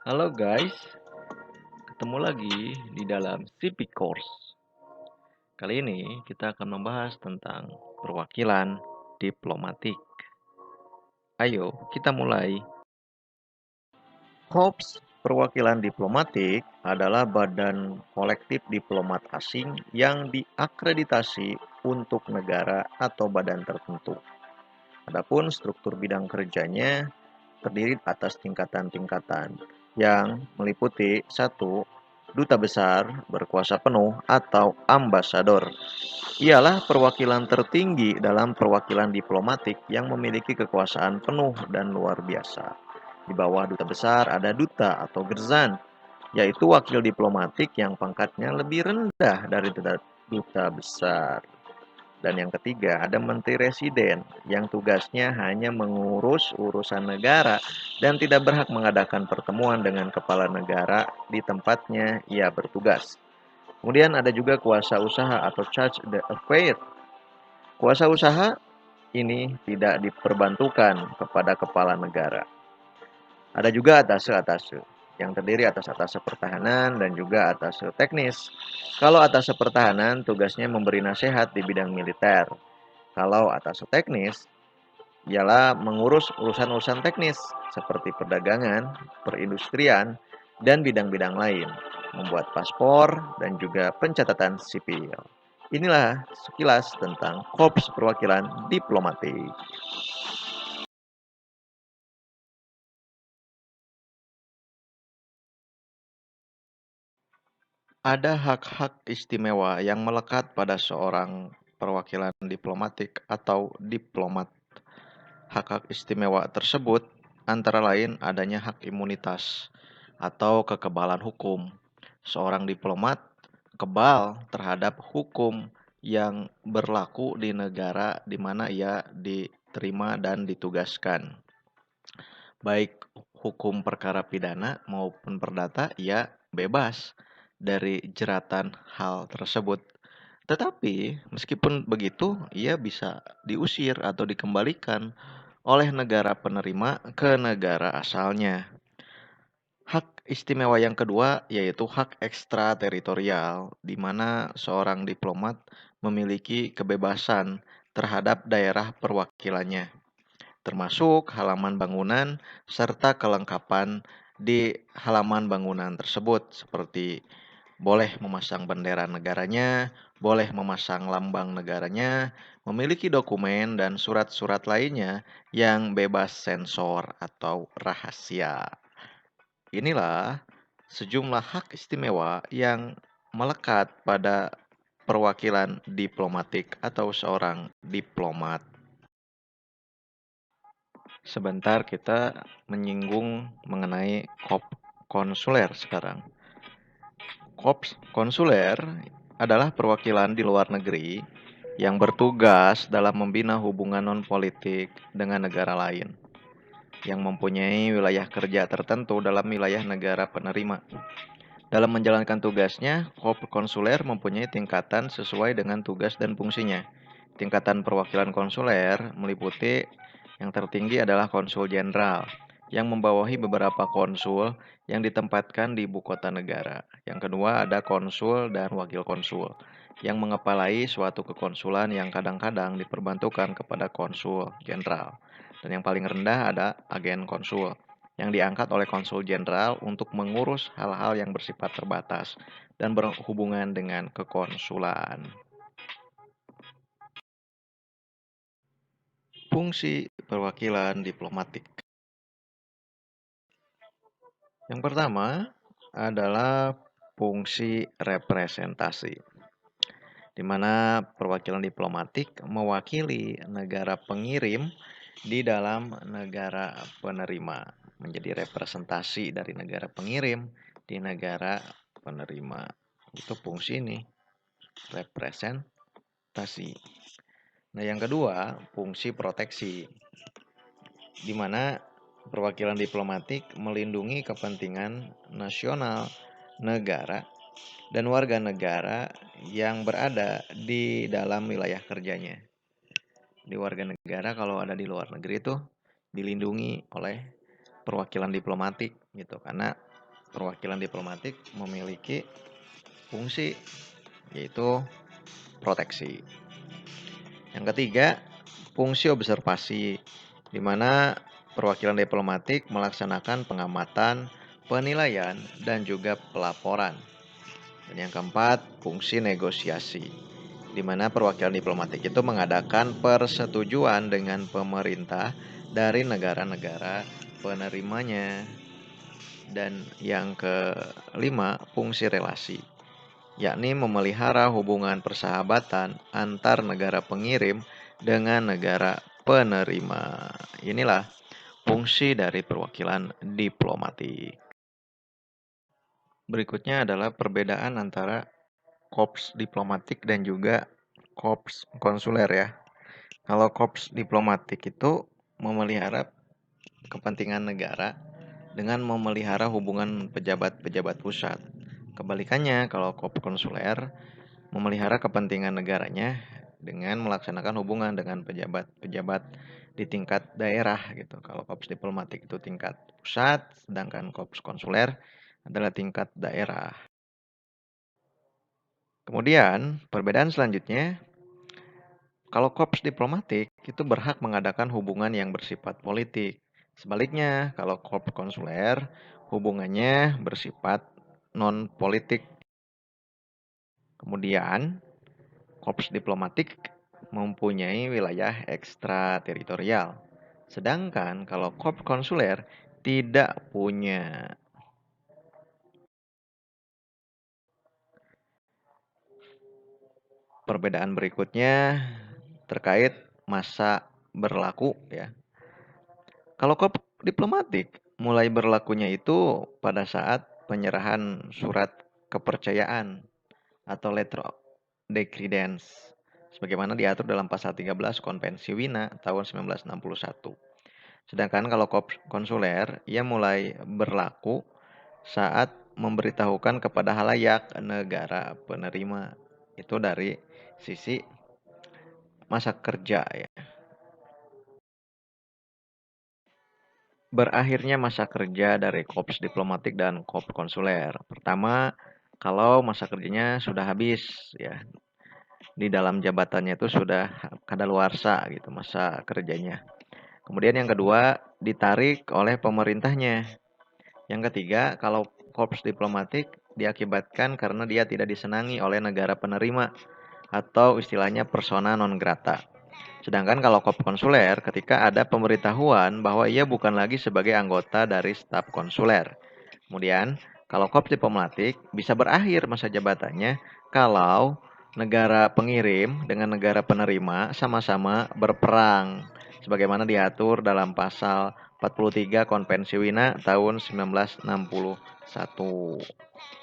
Halo guys, ketemu lagi di dalam CP Course. Kali ini kita akan membahas tentang perwakilan diplomatik. Ayo, kita mulai. Korps Perwakilan Diplomatik adalah badan kolektif diplomat asing yang diakreditasi untuk negara atau badan tertentu. Adapun struktur bidang kerjanya terdiri atas tingkatan-tingkatan yang meliputi satu, duta besar berkuasa penuh atau ambasador. Ialah perwakilan tertinggi dalam perwakilan diplomatik yang memiliki kekuasaan penuh dan luar biasa. Di bawah duta besar ada duta atau gerzan, yaitu wakil diplomatik yang pangkatnya lebih rendah dari duta besar. Dan yang ketiga, ada menteri residen yang tugasnya hanya mengurus urusan negara dan tidak berhak mengadakan pertemuan dengan kepala negara di tempatnya ia bertugas. Kemudian ada juga kuasa usaha atau charge d'affaires. Kuasa usaha ini tidak diperbantukan kepada kepala negara. Ada juga atase-atase yang terdiri atas atase pertahanan dan juga atase teknis. Kalau atase pertahanan tugasnya memberi nasihat di bidang militer. Kalau atase teknis ialah mengurus urusan-urusan teknis seperti perdagangan, perindustrian, dan bidang-bidang lain, membuat paspor dan juga pencatatan sipil. Inilah sekilas tentang Korps Perwakilan Diplomatik. Ada hak-hak istimewa yang melekat pada seorang perwakilan diplomatik atau diplomat. Hak-hak istimewa tersebut antara lain adanya hak imunitas atau kekebalan hukum. Seorang diplomat kebal terhadap hukum yang berlaku di negara di mana ia diterima dan ditugaskan. Baik hukum perkara pidana maupun perdata, ia bebas dari jeratan hal tersebut. Tetapi, meskipun begitu, ia bisa diusir atau dikembalikan oleh negara penerima ke negara asalnya. Hak istimewa yang kedua yaitu hak ekstrateritorial, di mana seorang diplomat memiliki kebebasan terhadap daerah perwakilannya, termasuk halaman bangunan serta kelengkapan di halaman bangunan tersebut, seperti boleh memasang bendera negaranya, boleh memasang lambang negaranya, memiliki dokumen dan surat-surat lainnya yang bebas sensor atau rahasia. Inilah sejumlah hak istimewa yang melekat pada perwakilan diplomatik atau seorang diplomat. Sebentar kita menyinggung mengenai konsuler sekarang. Korps konsuler adalah perwakilan di luar negeri yang bertugas dalam membina hubungan non-politik dengan negara lain yang mempunyai wilayah kerja tertentu dalam wilayah negara penerima. Dalam menjalankan tugasnya, korps konsuler mempunyai tingkatan sesuai dengan tugas dan fungsinya. Tingkatan perwakilan konsuler meliputi yang tertinggi adalah konsul jenderal, yang membawahi beberapa konsul yang ditempatkan di ibu kota negara. Yang kedua ada konsul dan wakil konsul, yang mengepalai suatu kekonsulan yang kadang-kadang diperbantukan kepada konsul jenderal. Dan yang paling rendah ada agen konsul, yang diangkat oleh konsul jenderal untuk mengurus hal-hal yang bersifat terbatas dan berhubungan dengan kekonsulan. Fungsi perwakilan diplomatik. Yang pertama adalah fungsi representasi, di mana perwakilan diplomatik mewakili negara pengirim di dalam negara penerima, menjadi representasi dari negara pengirim di negara penerima. Itu fungsi ini, representasi. Nah, yang kedua, fungsi proteksi, di mana perwakilan diplomatik melindungi kepentingan nasional negara dan warga negara yang berada di dalam wilayah kerjanya. Di warga negara kalau ada di luar negeri itu dilindungi oleh perwakilan diplomatik gitu, karena perwakilan diplomatik memiliki fungsi, yaitu proteksi. Yang ketiga, fungsi observasi, di mana perwakilan diplomatik melaksanakan pengamatan, penilaian, dan juga pelaporan. Dan yang keempat, fungsi negosiasi, di mana perwakilan diplomatik itu mengadakan persetujuan dengan pemerintah dari negara-negara penerimanya. Dan yang kelima, fungsi relasi, yakni memelihara hubungan persahabatan antar negara pengirim dengan negara penerima. Inilah fungsi dari perwakilan diplomatik. Berikutnya adalah perbedaan antara korps diplomatik dan juga korps konsuler ya. Kalau korps diplomatik itu memelihara kepentingan negara dengan memelihara hubungan pejabat-pejabat pusat. Kebalikannya, kalau korps konsuler memelihara kepentingan negaranya dengan melaksanakan hubungan dengan pejabat-pejabat di tingkat daerah gitu. Kalau korps diplomatik itu tingkat pusat, sedangkan korps konsuler adalah tingkat daerah. Kemudian, perbedaan selanjutnya, kalau korps diplomatik itu berhak mengadakan hubungan yang bersifat politik. Sebaliknya, kalau korps konsuler hubungannya bersifat non-politik. Kemudian, korps diplomatik mempunyai wilayah ekstrateritorial. Sedangkan kalau korps konsuler tidak punya. Perbedaan berikutnya terkait masa berlaku ya. Kalau korps diplomatik mulai berlakunya itu pada saat penyerahan surat kepercayaan atau letter of decredence sebagaimana diatur dalam pasal 13 Konvensi Wina tahun 1961. Sedangkan kalau korps konsuler ia mulai berlaku saat memberitahukan kepada halayak negara penerima. Itu dari sisi masa kerja ya. Berakhirnya masa kerja dari korps diplomatik dan korps konsuler. Pertama, kalau masa kerjanya sudah habis ya. Di dalam jabatannya itu sudah kadaluarsa gitu masa kerjanya. Kemudian yang kedua, ditarik oleh pemerintahnya. Yang ketiga, kalau korps diplomatik diakibatkan karena dia tidak disenangi oleh negara penerima atau istilahnya persona non grata. Sedangkan kalau korps konsuler ketika ada pemberitahuan bahwa ia bukan lagi sebagai anggota dari staf konsuler. Kemudian, kalau korps diplomatik bisa berakhir masa jabatannya kalau negara pengirim dengan negara penerima sama-sama berperang sebagaimana diatur dalam pasal 43 Konvensi Wina tahun 1961.